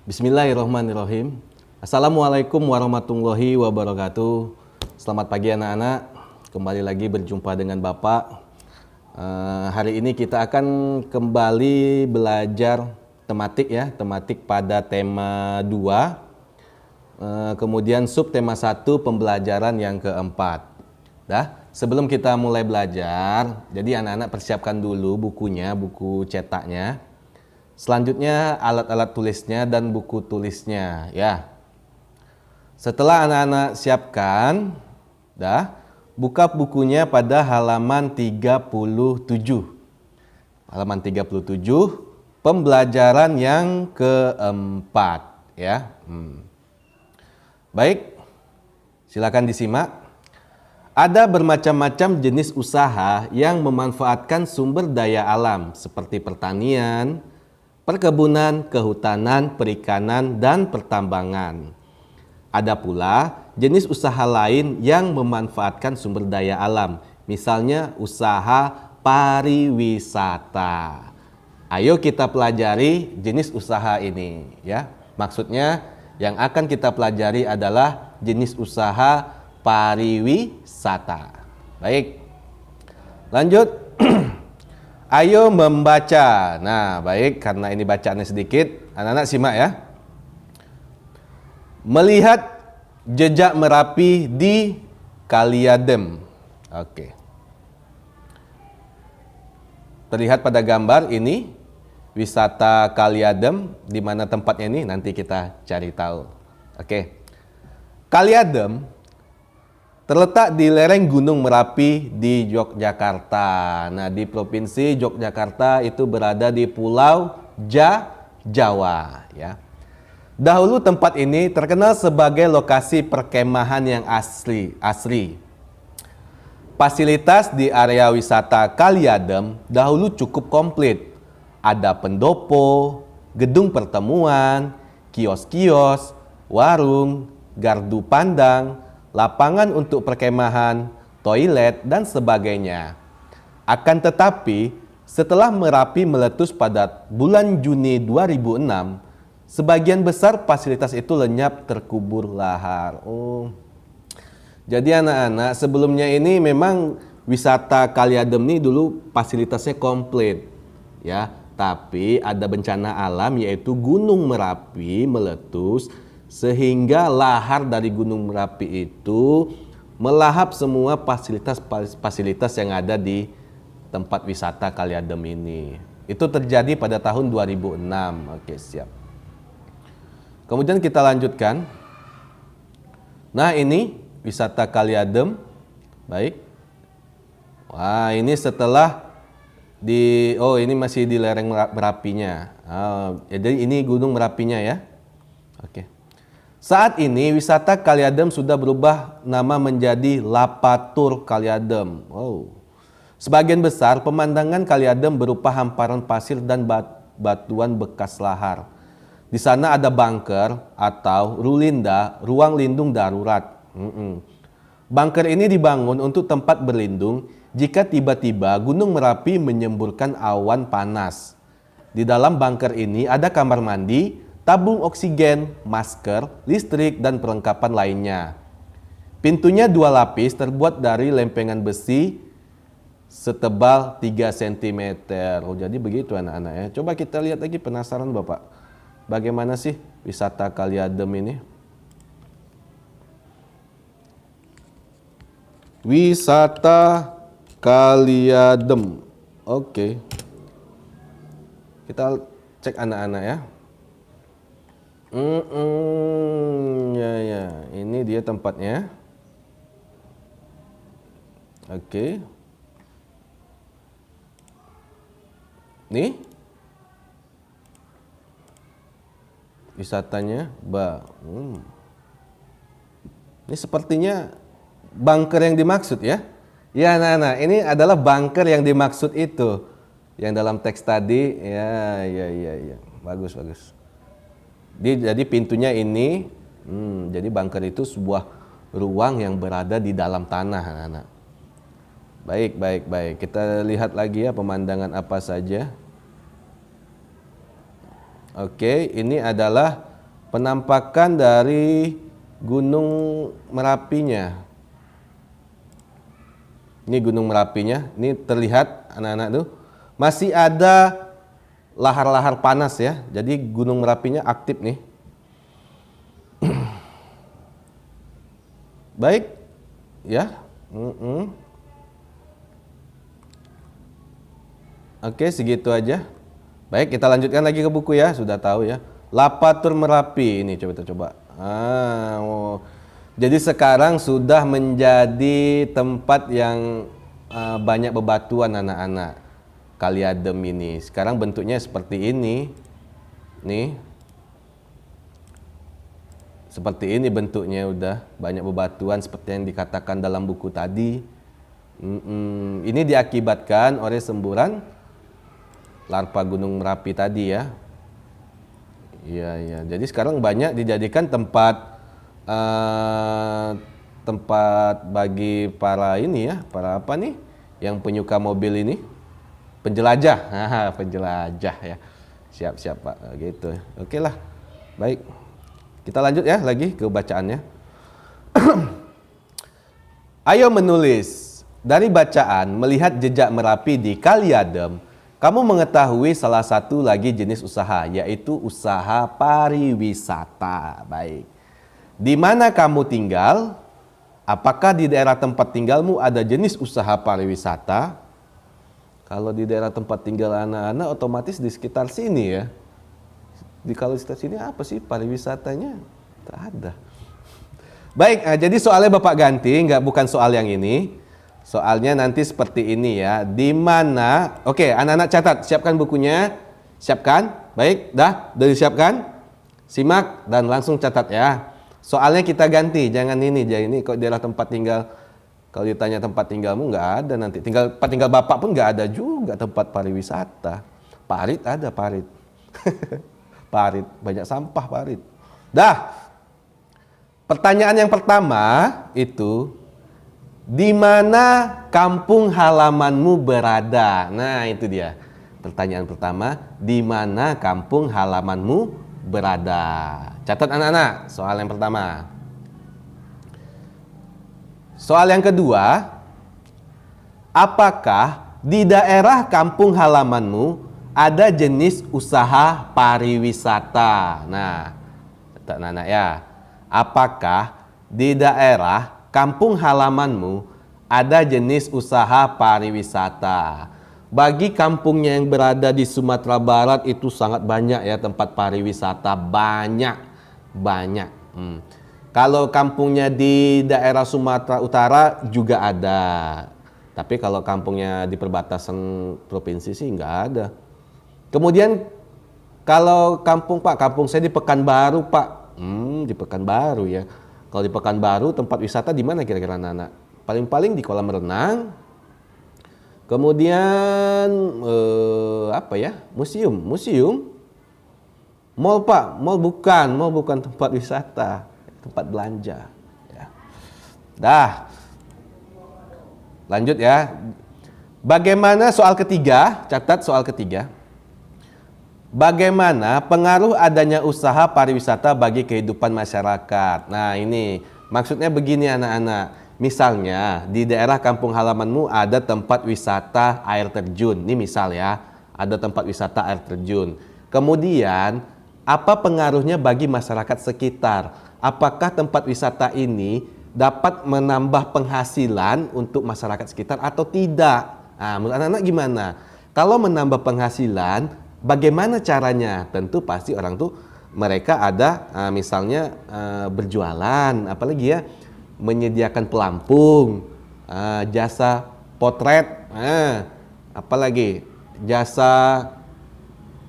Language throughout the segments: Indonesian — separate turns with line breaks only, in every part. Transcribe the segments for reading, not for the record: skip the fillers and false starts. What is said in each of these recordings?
Bismillahirrahmanirrahim. Assalamualaikum warahmatullahi wabarakatuh. Selamat pagi anak-anak. Kembali lagi berjumpa dengan Bapak. Hari ini kita akan kembali belajar tematik ya, tematik pada tema 2. Kemudian subtema 1 pembelajaran yang keempat. Sebelum kita mulai belajar, jadi anak-anak persiapkan dulu bukunya, buku cetaknya. Selanjutnya alat-alat tulisnya dan buku tulisnya ya. Setelah anak-anak siapkan, buka bukunya pada halaman 37. Halaman 37, pembelajaran yang keempat ya. Baik, silakan disimak. Ada bermacam-macam jenis usaha yang memanfaatkan sumber daya alam seperti pertanian, perkebunan, kehutanan, perikanan, dan pertambangan. Ada pula jenis usaha lain yang memanfaatkan sumber daya alam, misalnya usaha pariwisata. Ayo kita pelajari jenis usaha ini ya. Maksudnya yang akan kita pelajari adalah jenis usaha pariwisata. Baik, lanjut. Ayo membaca. Nah, baik, karena ini bacaannya sedikit, anak-anak simak ya. Melihat jejak Merapi di Kaliadem. Oke. Terlihat pada gambar ini wisata Kaliadem. Di mana tempatnya ini nanti kita cari tahu. Oke. Kaliadem terletak di lereng Gunung Merapi di Yogyakarta. Nah, di Provinsi Yogyakarta itu berada di Pulau Jawa ya. Dahulu tempat ini terkenal sebagai lokasi perkemahan yang asri. Fasilitas di area wisata Kaliadem dahulu cukup komplit. Ada pendopo, gedung pertemuan, kios-kios, warung, gardu pandang, lapangan untuk perkemahan, toilet, dan sebagainya. Akan tetapi, setelah Merapi meletus pada bulan Juni 2006, sebagian besar fasilitas itu lenyap terkubur lahar. Jadi anak-anak, sebelumnya ini memang wisata Kaliadem ini dulu fasilitasnya komplit. Ya, tapi ada bencana alam yaitu Gunung Merapi meletus, sehingga lahar dari Gunung Merapi itu melahap semua fasilitas yang ada di tempat wisata Kaliadem ini. Itu terjadi pada tahun 2006. Oke, siap. Kemudian kita lanjutkan. Nah, ini wisata Kaliadem. Baik. Wah, ini setelah ini masih di lereng Merapinya. Jadi ini Gunung Merapinya ya. Oke. Saat ini wisata Kaliadem sudah berubah nama menjadi Lapatur Kaliadem. Sebagian besar pemandangan Kaliadem berupa hamparan pasir dan batuan bekas lahar. Di sana ada bunker atau rulinda, ruang lindung darurat. Bunker ini dibangun untuk tempat berlindung jika tiba-tiba Gunung Merapi menyemburkan awan panas. Di dalam bunker ini ada kamar mandi, tabung oksigen, masker, listrik, dan perlengkapan lainnya. Pintunya 2 lapis terbuat dari lempengan besi setebal 3 cm. Jadi begitu anak-anak ya. Coba kita lihat lagi, penasaran Bapak. Bagaimana sih wisata Kaliadem ini? Wisata Kaliadem. Oke. Kita cek anak-anak ya. Ya, ini dia tempatnya. Oke. Nih. Wisatanya, Ini sepertinya bunker yang dimaksud ya. Ya, nah, ini adalah bunker yang dimaksud itu. Yang dalam teks tadi, ya. Bagus. Jadi pintunya ini, jadi bunker itu sebuah ruang yang berada di dalam tanah, anak-anak. Baik. Kita lihat lagi ya pemandangan apa saja. Oke, ini adalah Penampakan dari Gunung Merapinya. Ini Gunung Merapinya. Ini terlihat anak-anak tuh. Masih ada lahar-lahar panas ya. Jadi Gunung Merapinya aktif nih. Baik. Ya. Oke, segitu aja. Baik, kita lanjutkan lagi ke buku ya. Sudah tahu ya. Lapatur Merapi. Ini coba kita coba. Jadi sekarang sudah menjadi tempat yang banyak bebatuan anak-anak. Kali Adem ini. Sekarang bentuknya seperti ini. Nih. Seperti ini bentuknya udah banyak bebatuan seperti yang dikatakan dalam buku tadi. Ini diakibatkan oleh semburan larva Gunung Merapi tadi ya. Iya. Jadi sekarang banyak dijadikan tempat tempat bagi para ini ya, para apa nih, yang penyuka mobil ini, penjelajah, penjelajah ya. Siap Pak, gitu. Oke lah, baik. Kita lanjut ya lagi ke bacaannya. Ayo menulis. Dari bacaan melihat jejak Merapi di Kali Adem, kamu mengetahui salah satu lagi jenis usaha, yaitu usaha pariwisata. Baik. Di mana kamu tinggal? Apakah di daerah tempat tinggalmu ada jenis usaha pariwisata? Kalau di daerah tempat tinggal anak-anak, otomatis di sekitar sini ya. Kalau di sekitar sini apa sih pariwisatanya? Tak ada. Baik, jadi soalnya Bapak ganti, bukan soal yang ini. Soalnya nanti seperti ini ya. Di mana? Oke, anak-anak catat, siapkan bukunya. Siapkan. Baik, dah disiapkan. Simak dan langsung catat ya. Soalnya kita ganti, jangan ini. Jangan ini kok daerah tempat tinggal. Kalau ditanya tempat tinggalmu nggak ada nanti. Tempat tinggal Bapak pun nggak ada juga tempat pariwisata. Parit ada parit. Parit, banyak sampah parit. Dah. Pertanyaan yang pertama itu, di mana kampung halamanmu berada? Nah, itu dia. Pertanyaan pertama, di mana kampung halamanmu berada? Catat anak-anak, soal yang pertama. Soal yang kedua, apakah di daerah kampung halamanmu ada jenis usaha pariwisata? Nah, catat anak-anak ya. Apakah di daerah kampung halamanmu ada jenis usaha pariwisata? Bagi kampungnya yang berada di Sumatera Barat itu sangat banyak ya tempat pariwisata, banyak. Kalau kampungnya di daerah Sumatera Utara juga ada. Tapi kalau kampungnya di perbatasan provinsi sih nggak ada. Kemudian kalau kampung saya di Pekanbaru Pak. Di Pekanbaru ya. Kalau di Pekanbaru tempat wisata di mana kira-kira anak-anak? Paling-paling di kolam renang. Kemudian apa ya? Museum. Mall Pak, mall bukan tempat wisata, tempat belanja. Ya. Dah. Lanjut ya. Bagaimana soal ketiga? Catat soal ketiga. Bagaimana pengaruh adanya usaha pariwisata bagi kehidupan masyarakat? Nah ini maksudnya begini anak-anak. Misalnya di daerah kampung halamanmu ada tempat wisata air terjun. Ini misal ya, ada tempat wisata air terjun. Kemudian apa pengaruhnya bagi masyarakat sekitar? Apakah tempat wisata ini dapat menambah penghasilan untuk masyarakat sekitar atau tidak? Nah, menurut anak-anak gimana? Kalau menambah penghasilan, bagaimana caranya? Tentu pasti orang tuh mereka ada misalnya berjualan, apalagi ya menyediakan pelampung, jasa potret, apalagi jasa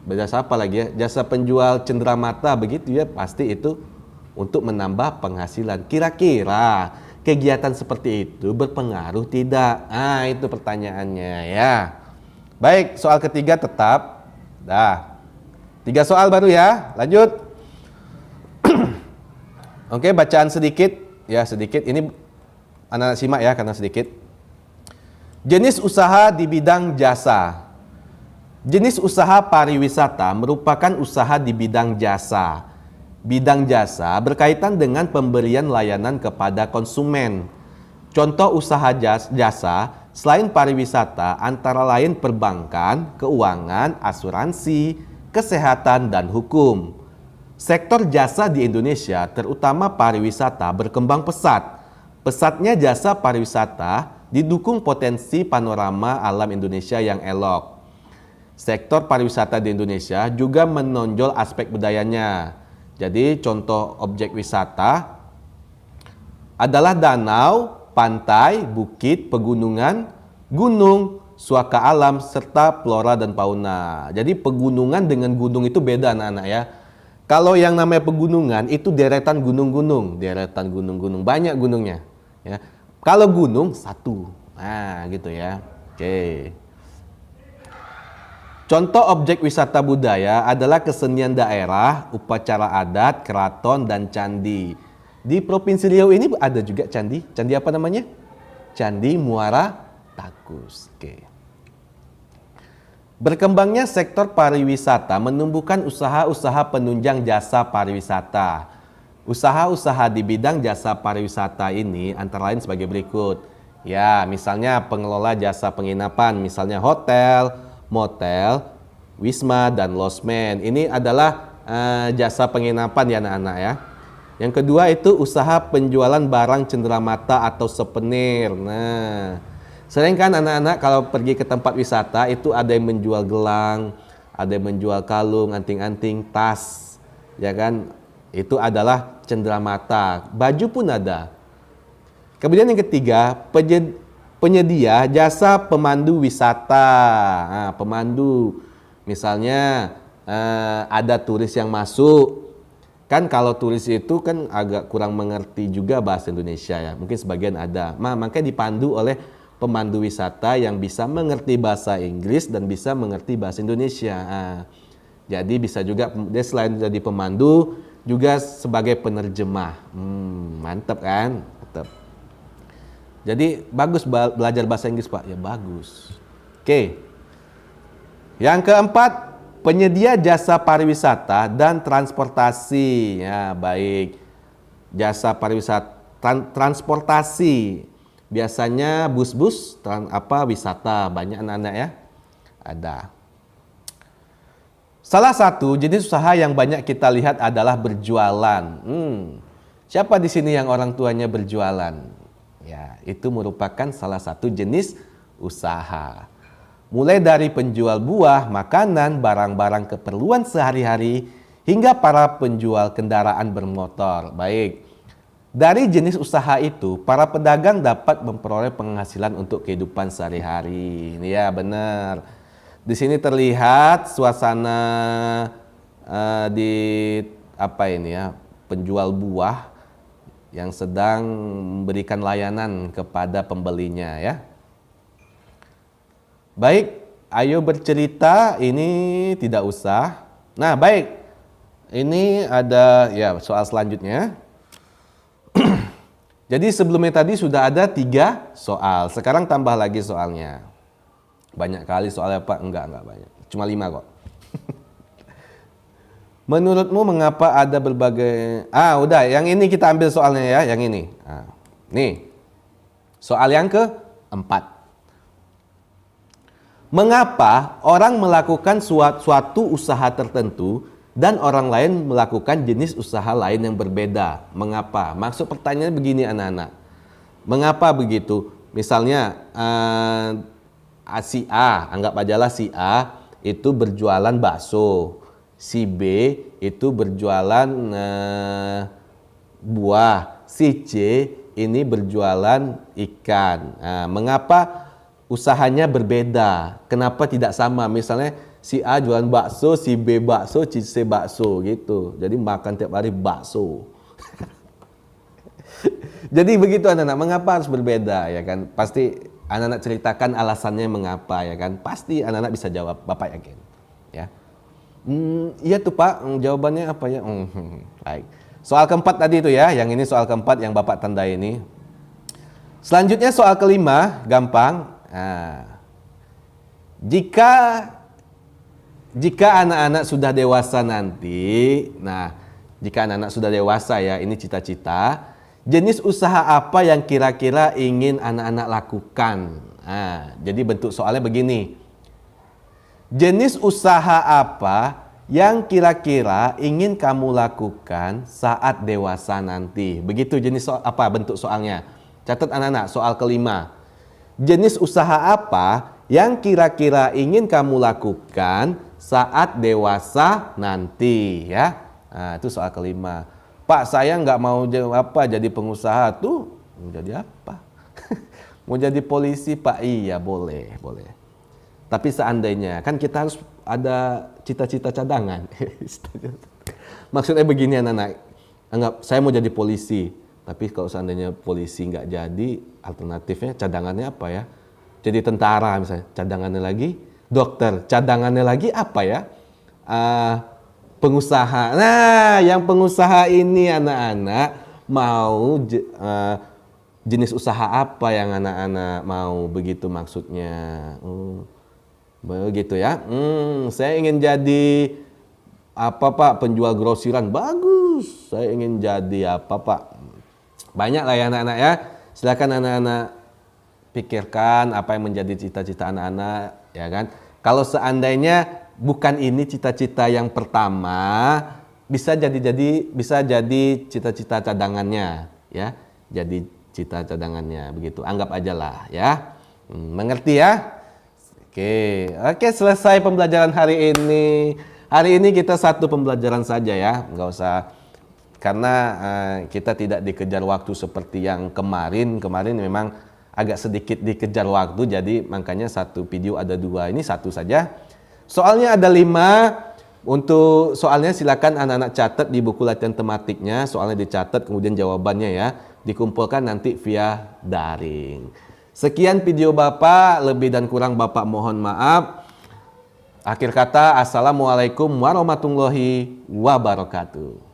apa lagi ya? Jasa penjual cenderamata begitu ya, pasti itu untuk menambah penghasilan. Kira-kira kegiatan seperti itu berpengaruh tidak? Nah, itu pertanyaannya ya. Baik, soal ketiga tetap. Dah. 3 soal baru ya. Lanjut. Oke, bacaan sedikit. Ya, sedikit. Ini anak simak ya karena sedikit. Jenis usaha di bidang jasa. Jenis usaha pariwisata merupakan usaha di bidang jasa. Bidang jasa berkaitan dengan pemberian layanan kepada konsumen. Contoh usaha jasa selain pariwisata antara lain perbankan, keuangan, asuransi, kesehatan, dan hukum. Sektor jasa di Indonesia, terutama pariwisata, berkembang pesat. Pesatnya jasa pariwisata didukung potensi panorama alam Indonesia yang elok. Sektor pariwisata di Indonesia juga menonjol aspek budayanya. Jadi contoh objek wisata adalah danau, pantai, bukit, pegunungan, gunung, suaka alam, serta flora dan fauna. Jadi pegunungan dengan gunung itu beda anak-anak ya. Kalau yang namanya pegunungan itu deretan gunung-gunung, banyak gunungnya. Ya. Kalau gunung satu, nah gitu ya. Oke. Contoh objek wisata budaya adalah kesenian daerah, upacara adat, keraton, dan candi. Di Provinsi Riau ini ada juga candi. Candi apa namanya? Candi Muara Takus. Oke. Berkembangnya sektor pariwisata menumbuhkan usaha-usaha penunjang jasa pariwisata. Usaha-usaha di bidang jasa pariwisata ini antara lain sebagai berikut. Ya, misalnya pengelola jasa penginapan, misalnya hotel, motel, wisma, dan losmen. Ini adalah jasa penginapan ya anak-anak ya. Yang kedua itu usaha penjualan barang cenderamata atau souvenir. Nah, sering kan anak-anak kalau pergi ke tempat wisata itu ada yang menjual gelang, ada yang menjual kalung, anting-anting, tas, ya kan? Itu adalah cenderamata. Baju pun ada. Kemudian yang ketiga, penyedia jasa pemandu wisata. Nah, pemandu, misalnya ada turis yang masuk. Kan kalau turis itu kan agak kurang mengerti juga bahasa Indonesia ya. Mungkin sebagian ada. Makanya dipandu oleh pemandu wisata yang bisa mengerti bahasa Inggris dan bisa mengerti bahasa Indonesia. Nah, jadi bisa juga dia selain jadi pemandu juga sebagai penerjemah. Mantap kan? Mantap. Jadi bagus belajar bahasa Inggris Pak? Ya bagus. Oke. Yang keempat, penyedia jasa pariwisata dan transportasi. Ya baik. Jasa pariwisata, transportasi. Biasanya bus-bus, wisata. Banyak anak-anak ya. Ada. Salah satu jenis usaha yang banyak kita lihat adalah berjualan. Siapa di sini yang orang tuanya berjualan? Ya, itu merupakan salah satu jenis usaha. Mulai dari penjual buah, makanan, barang-barang keperluan sehari-hari, hingga para penjual kendaraan bermotor. Baik, dari jenis usaha itu, para pedagang dapat memperoleh penghasilan untuk kehidupan sehari-hari. Ya, benar. Di sini terlihat suasana di penjual buah yang sedang memberikan layanan kepada pembelinya ya. Baik, ayo bercerita, ini tidak usah. Nah, baik. Ini ada ya soal selanjutnya. Jadi sebelumnya tadi sudah ada 3 soal. Sekarang tambah lagi soalnya. Banyak kali soalnya Pak? Enggak banyak. Cuma 5 kok. Menurutmu mengapa ada berbagai... udah, yang ini kita ambil soalnya ya, yang ini. Nih, soal yang keempat. Mengapa orang melakukan suatu usaha tertentu dan orang lain melakukan jenis usaha lain yang berbeda? Mengapa? Maksud pertanyaannya begini anak-anak. Mengapa begitu? Misalnya, si A, anggap ajalah si A itu berjualan bakso. Si B itu berjualan buah, si C ini berjualan ikan. Nah, mengapa usahanya berbeda? Kenapa tidak sama? Misalnya si A jualan bakso, si B bakso, si C bakso gitu. Jadi makan tiap hari bakso. Jadi begitu anak-anak, mengapa harus berbeda ya kan? Pasti anak-anak ceritakan alasannya mengapa ya kan? Pasti anak-anak bisa jawab, Bapak yakin. Ya. Iya tuh Pak, jawabannya apa ya? Baik. Soal keempat tadi itu ya, yang ini soal keempat yang Bapak tandai ini. Selanjutnya soal kelima, gampang. Nah, jika anak-anak sudah dewasa nanti, nah Jika anak-anak sudah dewasa ya, ini cita-cita. Jenis usaha apa yang kira-kira ingin anak-anak lakukan? Nah, jadi bentuk soalnya begini. Jenis usaha apa yang kira-kira ingin kamu lakukan saat dewasa nanti? Begitu jenis apa bentuk soalnya. Catat anak-anak, soal kelima. Jenis usaha apa yang kira-kira ingin kamu lakukan saat dewasa nanti? Ya, nah, itu soal kelima. Pak, saya nggak mau jadi pengusaha tuh. Mau jadi apa? Mau jadi polisi, Pak? Iya, boleh. Tapi seandainya, kan kita harus ada cita-cita cadangan. Maksudnya begini anak-anak, anggap saya mau jadi polisi. Tapi kalau seandainya polisi nggak jadi, alternatifnya cadangannya apa ya? Jadi tentara misalnya, cadangannya lagi dokter, cadangannya lagi apa ya? Pengusaha. Nah, yang pengusaha ini anak-anak mau jenis usaha apa yang anak-anak mau, begitu maksudnya. Begitu ya. Saya ingin jadi apa Pak? Penjual grosiran. Bagus. Saya ingin jadi apa Pak? Banyak lah ya anak-anak ya. Silakan anak-anak pikirkan apa yang menjadi cita-cita anak-anak, ya kan? Kalau seandainya bukan ini cita-cita yang pertama, bisa jadi cita-cita cadangannya, ya. Jadi cita cadangannya begitu. Anggap aja lah ya. Mengerti ya? Oke, selesai pembelajaran hari ini. Hari ini kita satu pembelajaran saja ya, nggak usah, karena kita tidak dikejar waktu seperti yang kemarin. Kemarin memang agak sedikit dikejar waktu, jadi makanya satu video ada dua, ini satu saja. Soalnya ada 5. Untuk soalnya silakan anak-anak catat di buku latihan tematiknya, soalnya dicatat, kemudian jawabannya ya dikumpulkan nanti via daring. Sekian video Bapak, lebih dan kurang Bapak mohon maaf. Akhir kata, assalamualaikum warahmatullahi wabarakatuh.